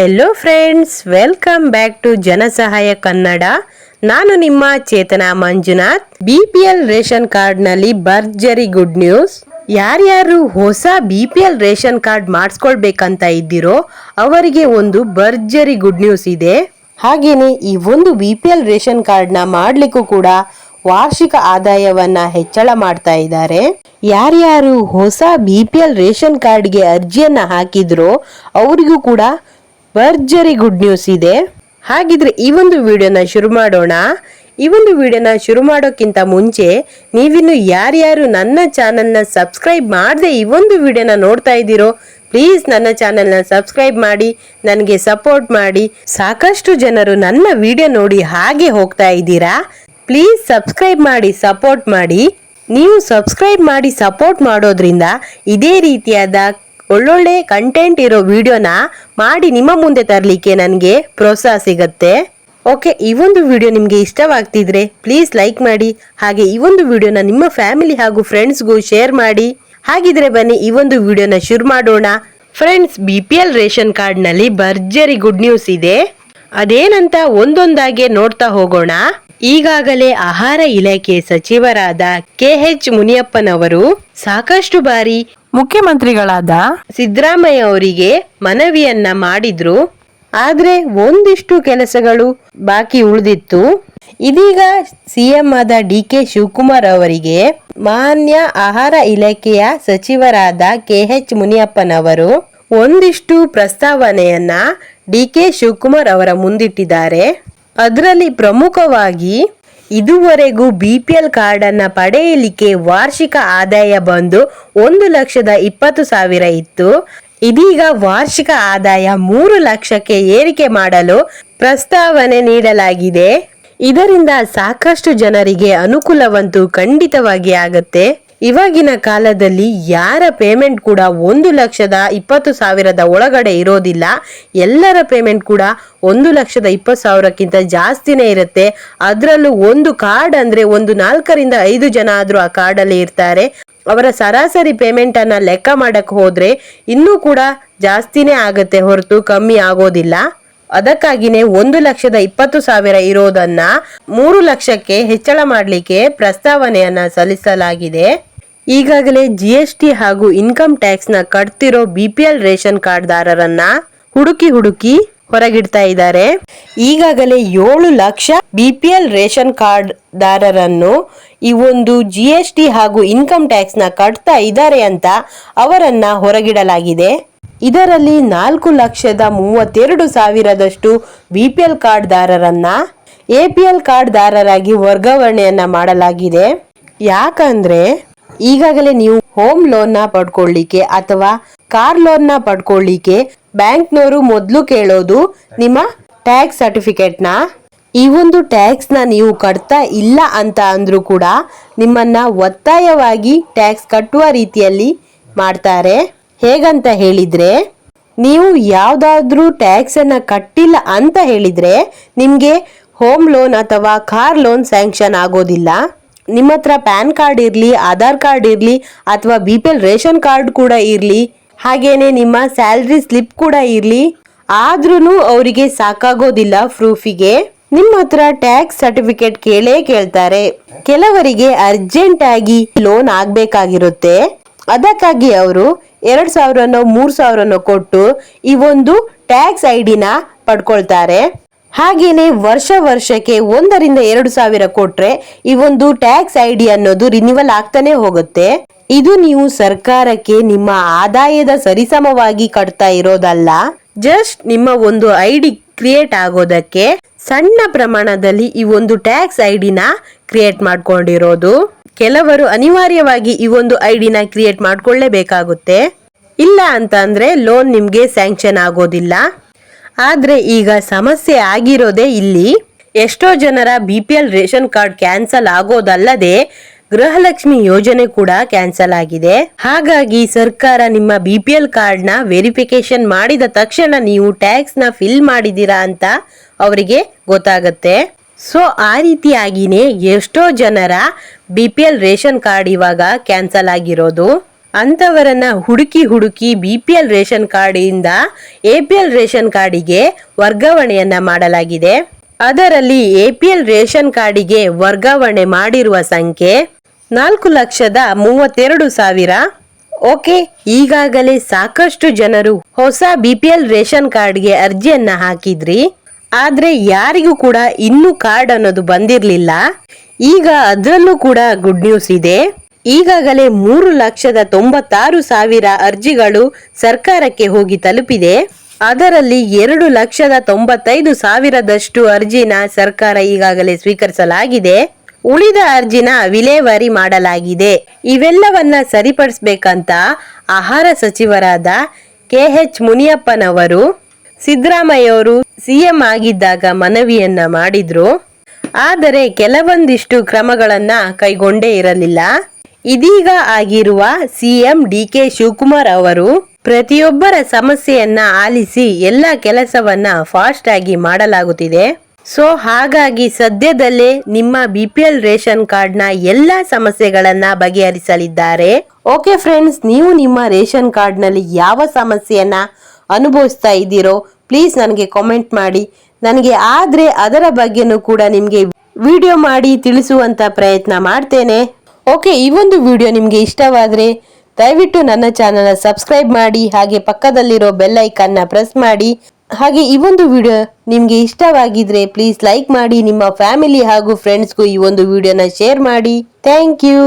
Hello friends, welcome back to Janasahaya Kannada. ನಾನು ನಿಮ್ಮ Chetana Manjunath. BPL ration card ನಲ್ಲಿ ಭರ್ಜರಿ ಗುಡ್ ನ್ಯೂಸ್. ಯಾರ್ಯಾರು ಹೊಸ BPL ರೇಷನ್ ಕಾರ್ಡ್ ಮಾಡಿಸ್ಕೊಳ್ಬೇಕಂತ ಇದ್ದೀರೋ ಅವರಿಗೆ ಒಂದು ಭರ್ಜರಿ ಗುಡ್ ನ್ಯೂಸ್ ಇದೆ. ಹಾಗೇನೆ ಈ ಒಂದು BPL ರೇಷನ್ ಕಾರ್ಡ್ ನ ಮಾಡ್ಲಿಕ್ಕೂ ಕೂಡ ವಾರ್ಷಿಕ ಆದಾಯವನ್ನ ಹೆಚ್ಚಳ ಮಾಡ್ತಾ ಇದ್ದಾರೆ. ಯಾರ್ಯಾರು ಹೊಸ BPL ರೇಷನ್ ಕಾರ್ಡ್ಗೆ ಅರ್ಜಿಯನ್ನ ಹಾಕಿದ್ರೋ ಅವರಿಗೂ ಕೂಡ ಭರ್ಜರಿ ಗುಡ್ ನ್ಯೂಸ್ ಇದೆ. ಹಾಗಿದ್ರೆ ಈ ಒಂದು ವಿಡಿಯೋನ ಶುರು ಮಾಡೋಣ. ಈ ಒಂದು ವಿಡಿಯೋನ ಶುರು ಮಾಡೋಕ್ಕಿಂತ ಮುಂಚೆ ನೀವಿನ್ನು ಯಾರ್ಯಾರು ನನ್ನ ಚಾನೆಲ್ನ ಸಬ್ಸ್ಕ್ರೈಬ್ ಮಾಡದೆ ಈ ಒಂದು ವಿಡಿಯೋನ ನೋಡ್ತಾ ಇದ್ದೀರೋ ಪ್ಲೀಸ್ ನನ್ನ ಚಾನೆಲ್ನ ಸಬ್ಸ್ಕ್ರೈಬ್ ಮಾಡಿ, ನನಗೆ ಸಪೋರ್ಟ್ ಮಾಡಿ. ಸಾಕಷ್ಟು ಜನರು ನನ್ನ ವಿಡಿಯೋ ನೋಡಿ ಹಾಗೆ ಹೋಗ್ತಾ ಇದ್ದೀರಾ. ಪ್ಲೀಸ್ ಸಬ್ಸ್ಕ್ರೈಬ್ ಮಾಡಿ, ಸಪೋರ್ಟ್ ಮಾಡಿ. ನೀವು ಸಬ್ಸ್ಕ್ರೈಬ್ ಮಾಡಿ ಸಪೋರ್ಟ್ ಮಾಡೋದ್ರಿಂದ ಇದೇ ರೀತಿಯಾದ ಒಳ್ಳೊಳ್ಳೆ ಕಂಟೆಂಟ್ ಇರೋ ವಿಡಿಯೋನ ಮಾಡಿ ನಿಮ್ಮ ಮುಂದೆ ತರಲಿಕ್ಕೆ ನನಗೆ ಪ್ರೋತ್ಸಾಹ ಸಿಗುತ್ತೆ. ಓಕೆ, ಈ ಒಂದು ವಿಡಿಯೋ ನಿಮಗೆ ಇಷ್ಟವಾಗ್ತಿದ್ರೆ ಪ್ಲೀಸ್ ಲೈಕ್ ಮಾಡಿ. ಹಾಗೆ ಈ ಒಂದು ವಿಡಿಯೋನ ನಿಮ್ಮ ಫ್ಯಾಮಿಲಿ ಹಾಗೂ ಫ್ರೆಂಡ್ಸ್ಗೂ ಶೇರ್ ಮಾಡಿ. ಹಾಗಿದ್ರೆ ಬನ್ನಿ ಈ ಒಂದು ವಿಡಿಯೋನ ಶುರು ಮಾಡೋಣ. ಫ್ರೆಂಡ್ಸ್, BPL ರೇಷನ್ ಕಾರ್ಡ್ ನಲ್ಲಿ ಭರ್ಜರಿ ಗುಡ್ ನ್ಯೂಸ್ ಇದೆ. ಅದೇನಂತ ಒಂದೊಂದಾಗೆ ನೋಡ್ತಾ ಹೋಗೋಣ. ಈಗಾಗಲೇ ಆಹಾರ ಇಲಾಖೆ ಸಚಿವರಾದ KH ಮುನಿಯಪ್ಪನವರು ಸಾಕಷ್ಟು ಬಾರಿ ಮುಖ್ಯಮಂತ್ರಿಗಳಾದ ಸಿದ್ದರಾಮಯ್ಯ ಅವರಿಗೆ ಮನವಿಯನ್ನ ಮಾಡಿದ್ರು. ಆದ್ರೆ ಒಂದಿಷ್ಟು ಕೆಲಸಗಳು ಬಾಕಿ ಉಳಿದಿತ್ತು. ಇದೀಗ CM ಆದ DK ಶಿವಕುಮಾರ್ ಅವರಿಗೆ ಮಾನ್ಯ ಆಹಾರ ಇಲಾಖೆಯ ಸಚಿವರಾದ KH ಮುನಿಯಪ್ಪನವರು ಒಂದಿಷ್ಟು ಪ್ರಸ್ತಾವನೆಯನ್ನ DK ಶಿವಕುಮಾರ್ ಅವರ ಮುಂದಿಟ್ಟಿದ್ದಾರೆ. ಅದರಲ್ಲಿ ಪ್ರಮುಖವಾಗಿ ಇದುವರೆಗೂ BPL ಕಾರ್ಡ್ ಅನ್ನ ಪಡೆಯಲಿಕ್ಕೆ ವಾರ್ಷಿಕ ಆದಾಯ ಬಂದು 1,20,000 ಇತ್ತು. ಇದೀಗ ವಾರ್ಷಿಕ ಆದಾಯ 3 ಲಕ್ಷಕ್ಕೆ ಏರಿಕೆ ಮಾಡಲು ಪ್ರಸ್ತಾವನೆ ನೀಡಲಾಗಿದೆ. ಇದರಿಂದ ಸಾಕಷ್ಟು ಜನರಿಗೆ ಅನುಕೂಲವಂತೂ ಖಂಡಿತವಾಗಿ ಆಗತ್ತೆ. ಇವಾಗಿನ ಕಾಲದಲ್ಲಿ ಯಾರ ಪೇಮೆಂಟ್ ಕೂಡ 1,20,000 ಒಳಗಡೆ ಇರೋದಿಲ್ಲ. ಎಲ್ಲರ ಪೇಮೆಂಟ್ ಕೂಡ 1,20,000ಕ್ಕಿಂತ ಜಾಸ್ತಿನೇ ಇರುತ್ತೆ. ಅದರಲ್ಲೂ ಒಂದು ಕಾರ್ಡ್ ಅಂದ್ರೆ ಒಂದು 4 ರಿಂದ 5 ಜನ ಆದ್ರೂ ಆ ಕಾರ್ಡ್ ಅಲ್ಲಿ ಇರ್ತಾರೆ. ಅವರ ಸರಾಸರಿ ಪೇಮೆಂಟ್ ಅನ್ನ ಲೆಕ್ಕ ಮಾಡಕ್ ಹೋದ್ರೆ ಇನ್ನೂ ಕೂಡ ಜಾಸ್ತಿನೇ ಆಗತ್ತೆ ಹೊರತು ಕಮ್ಮಿ ಆಗೋದಿಲ್ಲ. ಅದಕ್ಕಾಗಿನೇ 1,20,000 ಇರೋದನ್ನ 3 ಲಕ್ಷಕ್ಕೆ ಹೆಚ್ಚಳ ಮಾಡಲಿಕ್ಕೆ ಪ್ರಸ್ತಾವನೆಯನ್ನ ಸಲ್ಲಿಸಲಾಗಿದೆ. ಈಗಾಗಲೇ GST ಹಾಗೂ ಇನ್ಕಮ್ ಟ್ಯಾಕ್ಸ್ ನ ಕಟ್ತಿರೋ BPL ರೇಷನ್ ಕಾರ್ಡ್ ದಾರರನ್ನ ಹುಡುಕಿ ಹೊರಗಿಡ್ತಾ ಇದ್ದಾರೆ. ಈಗಾಗಲೇ 7 ಲಕ್ಷ BPL ರೇಷನ್ ಕಾರ್ಡ್ ದಾರರನ್ನು ಈ ಒಂದು GST ಹಾಗೂ ಇನ್ಕಮ್ ಟ್ಯಾಕ್ಸ್ ನ ಕಟ್ತಾ ಇದ್ದಾರೆ ಅಂತ ಅವರನ್ನ ಹೊರಗಿಡಲಾಗಿದೆ. ಇದರಲ್ಲಿ 4,32,000 BPL ಕಾರ್ಡ್ ದಾರರನ್ನ APL ಕಾರ್ಡ್ ದಾರರಾಗಿ ವರ್ಗಾವಣೆಯನ್ನ ಮಾಡಲಾಗಿದೆ. ಯಾಕಂದ್ರೆ ಈಗಾಗಲೇ ನೀವು ಹೋಮ್ ಲೋನ್ ನ ಪಡ್ಕೊಳ್ಳಿಕ್ಕೆ ಅಥವಾ ಕಾರ್ ಲೋನ್ ನ ಪಡ್ಕೊಳ್ಳಿಕ್ಕೆ ಬ್ಯಾಂಕ್ನವರು ಮೊದಲು ಕೇಳೋದು ನಿಮ್ಮ ಟ್ಯಾಕ್ಸ್ ಸರ್ಟಿಫಿಕೇಟ್ ನ. ಈ ಒಂದು ಟ್ಯಾಕ್ಸ್ ನ ನೀವು ಕಟ್ತಾ ಇಲ್ಲ ಅಂತ ಅಂದ್ರೂ ಕೂಡ ನಿಮ್ಮನ್ನ ಒತ್ತಾಯವಾಗಿ ಟ್ಯಾಕ್ಸ್ ಕಟ್ಟುವ ರೀತಿಯಲ್ಲಿ ಮಾಡ್ತಾರೆ. ಹೇಗಂತ ಹೇಳಿದ್ರೆ, ನೀವು ಯಾವ್ದಾದ್ರೂ ಟ್ಯಾಕ್ಸ್ ಅನ್ನ ಕಟ್ಟಿಲ್ಲ ಅಂತ ಹೇಳಿದ್ರೆ ನಿಮ್ಗೆ ಹೋಮ್ ಲೋನ್ ಅಥವಾ ಕಾರ್ ಲೋನ್ ಸ್ಯಾಂಕ್ಷನ್ ಆಗೋದಿಲ್ಲ. ನಿಮ್ಮ ಹತ್ರ ಪ್ಯಾನ್ ಕಾರ್ಡ್ ಇರ್ಲಿ, ಆಧಾರ್ ಕಾರ್ಡ್ ಇರ್ಲಿ ಅಥವಾ BPL ರೇಷನ್ ಕಾರ್ಡ್ ಕೂಡ ಇರ್ಲಿ, ಹಾಗೇನೆ ನಿಮ್ಮ ಸ್ಯಾಲರಿ ಸ್ಲಿಪ್ ಕೂಡ ಇರ್ಲಿ, ಆದ್ರೂ ಅವರಿಗೆ ಸಾಕಾಗೋದಿಲ್ಲ ಪ್ರೂಫಿಗೆ. ನಿಮ್ಮ ಹತ್ರ ಟ್ಯಾಕ್ಸ್ ಸರ್ಟಿಫಿಕೇಟ್ ಕೇಳ್ತಾರೆ. ಕೆಲವರಿಗೆ ಅರ್ಜೆಂಟ್ ಆಗಿ ಲೋನ್ ಆಗ್ಬೇಕಾಗಿರುತ್ತೆ. ಅದಕ್ಕಾಗಿ ಅವರು 2,000 3,000 ಕೊಟ್ಟು ಈ ಒಂದು ಟ್ಯಾಕ್ಸ್ ID ನ ಪಡ್ಕೊಳ್ತಾರೆ. ಹಾಗೇನೆ ವರ್ಷಕ್ಕೆ 1 ರಿಂದ 2,000 ಕೊಟ್ರೆ ಈ ಒಂದು ಟ್ಯಾಕ್ಸ್ ID ಅನ್ನೋದು ರಿನಿವಲ್ ಆಗ್ತಾನೆ ಹೋಗುತ್ತೆ. ಇದು ನೀವು ಸರ್ಕಾರಕ್ಕೆ ನಿಮ್ಮ ಆದಾಯದ ಸರಿಸಮವಾಗಿ ಕಟ್ತಾ ಇರೋದಲ್ಲ, ಜಸ್ಟ್ ನಿಮ್ಮ ಒಂದು ID ಕ್ರಿಯೇಟ್ ಆಗೋದಕ್ಕೆ ಸಣ್ಣ ಪ್ರಮಾಣದಲ್ಲಿ ಈ ಒಂದು ಟ್ಯಾಕ್ಸ್ ID ನ ಕ್ರಿಯೇಟ್ ಮಾಡ್ಕೊಂಡಿರೋದು. ಕೆಲವರು ಅನಿವಾರ್ಯವಾಗಿ ಈ ಒಂದು ID ನ ಕ್ರಿಯೇಟ್ ಮಾಡ್ಕೊಳ್ಳೇಬೇಕಾಗುತ್ತೆ. ಇಲ್ಲ ಅಂತ ಅಂದ್ರೆ ಲೋನ್ ನಿಮ್ಗೆ ಸ್ಯಾಂಕ್ಷನ್ ಆಗೋದಿಲ್ಲ. ಆದ್ರೆ ಈಗ ಸಮಸ್ಯೆ ಆಗಿರೋದೇ ಇಲ್ಲಿ. ಎಷ್ಟೋ ಜನರ BPL ರೇಷನ್ ಕಾರ್ಡ್ ಕ್ಯಾನ್ಸಲ್ ಆಗೋದಲ್ಲದೆ ಗೃಹಲಕ್ಷ್ಮಿ ಯೋಜನೆ ಕೂಡ ಕ್ಯಾನ್ಸಲ್ ಆಗಿದೆ. ಹಾಗಾಗಿ ಸರ್ಕಾರ ನಿಮ್ಮ BPL ಕಾರ್ಡ್ ನ ವೆರಿಫಿಕೇಶನ್ ಮಾಡಿದ ತಕ್ಷಣ ನೀವು ಟ್ಯಾಕ್ಸ್ ನ ಫಿಲ್ ಮಾಡಿದೀರಾ ಅಂತ ಅವರಿಗೆ ಗೊತ್ತಾಗತ್ತೆ. ಸೊ ಆ ರೀತಿಯಾಗಿನೇ ಎಷ್ಟೋ ಜನರ BPL ರೇಷನ್ ಕಾರ್ಡ್ ಇವಾಗ ಕ್ಯಾನ್ಸಲ್ ಆಗಿರೋದು. ಅಂತವರನ್ನ ಹುಡುಕಿ BPL ರೇಷನ್ ಕಾರ್ಡಿಂದ APL ರೇಷನ್ ಕಾರ್ಡಿಗೆ ವರ್ಗಾವಣೆಯನ್ನ ಮಾಡಲಾಗಿದೆ. ಅದರಲ್ಲಿ APL ರೇಷನ್ ಕಾರ್ಡಿಗೆ ವರ್ಗಾವಣೆ ಮಾಡಿರುವ ಸಂಖ್ಯೆ 4,32,000. ಓಕೆ, ಈಗಾಗಲೇ ಸಾಕಷ್ಟು ಜನರು ಹೊಸ BPL ರೇಷನ್ ಕಾರ್ಡ್ಗೆ ಅರ್ಜಿಯನ್ನ ಹಾಕಿದ್ರಿ. ಆದ್ರೆ ಯಾರಿಗೂ ಕೂಡ ಇನ್ನೂ ಕಾರ್ಡ್ ಅನ್ನೋದು ಬಂದಿರಲಿಲ್ಲ. ಈಗ ಅದರಲ್ಲೂ ಕೂಡ ಗುಡ್ ನ್ಯೂಸ್ ಇದೆ. ಈಗಾಗಲೇ 3,96,000 ಅರ್ಜಿಗಳು ಸರ್ಕಾರಕ್ಕೆ ಹೋಗಿ ತಲುಪಿದೆ. ಅದರಲ್ಲಿ 2,95,000 ಅರ್ಜಿನ ಸರ್ಕಾರ ಈಗಾಗಲೇ ಸ್ವೀಕರಿಸಲಾಗಿದೆ. ಉಳಿದ ಅರ್ಜಿನ ವಿಲೇವಾರಿ ಮಾಡಲಾಗಿದೆ. ಇವೆಲ್ಲವನ್ನ ಸರಿಪಡಿಸಬೇಕಂತ ಆಹಾರ ಸಚಿವರಾದ KH ಮುನಿಯಪ್ಪನವರು ಸಿದ್ದರಾಮಯ್ಯವರು CM ಆಗಿದ್ದಾಗ ಮನವಿಯನ್ನ ಮಾಡಿದ್ರು. ಆದರೆ ಕೆಲವೊಂದಿಷ್ಟು ಕ್ರಮಗಳನ್ನ ಕೈಗೊಂಡೇ ಇರಲಿಲ್ಲ. ಇದೀಗ ಆಗಿರುವ CM DK ಶಿವಕುಮಾರ್ ಅವರು ಪ್ರತಿಯೊಬ್ಬರ ಸಮಸ್ಯೆಯನ್ನ ಆಲಿಸಿ ಎಲ್ಲ ಕೆಲಸವನ್ನ ಫಾಸ್ಟ್ ಆಗಿ ಮಾಡಲಾಗುತ್ತಿದೆ. ಸೊ ಹಾಗಾಗಿ ಸದ್ಯದಲ್ಲೇ ನಿಮ್ಮ BPL ರೇಷನ್ ಕಾರ್ಡ್ ನ ಎಲ್ಲಾ ಸಮಸ್ಯೆಗಳನ್ನ ಬಗೆಹರಿಸಲಿದ್ದಾರೆ. ಓಕೆ ಫ್ರೆಂಡ್ಸ್, ನೀವು ನಿಮ್ಮ ರೇಷನ್ ಕಾರ್ಡ್ ನಲ್ಲಿ ಯಾವ ಸಮಸ್ಯೆಯನ್ನ ಅನುಭವಿಸ್ತಾ ಇದ್ದೀರೋ ಪ್ಲೀಸ್ ನನಗೆ ಕಾಮೆಂಟ್ ಮಾಡಿ. ನನಗೆ ಆದ್ರೆ ಅದರ ಬಗ್ಗೆನೂ ಕೂಡ ನಿಮ್ಗೆ ವಿಡಿಯೋ ಮಾಡಿ ತಿಳಿಸುವಂತ ಪ್ರಯತ್ನ ಮಾಡ್ತೇನೆ. ಓಕೆ, ಈ ಒಂದು ವಿಡಿಯೋ ನಿಮ್ಗೆ ಇಷ್ಟವಾದ್ರೆ ದಯವಿಟ್ಟು ನನ್ನ ಚಾನೆಲ್ ಸಬ್ಸ್ಕ್ರೈಬ್ ಮಾಡಿ, ಹಾಗೆ ಪಕ್ಕದಲ್ಲಿರೋ ಬೆಲ್ ಐಕಾನ್ ನ ಪ್ರೆಸ್ ಮಾಡಿ. ಹಾಗೆ ಈ ಒಂದು ವಿಡಿಯೋ ನಿಮ್ಗೆ ಇಷ್ಟವಾಗಿದ್ರೆ ಪ್ಲೀಸ್ ಲೈಕ್ ಮಾಡಿ, ನಿಮ್ಮ ಫ್ಯಾಮಿಲಿ ಹಾಗೂ ಫ್ರೆಂಡ್ಸ್ಗೂ ಈ ಒಂದು ವಿಡಿಯೋನ ಶೇರ್ ಮಾಡಿ. Thank you.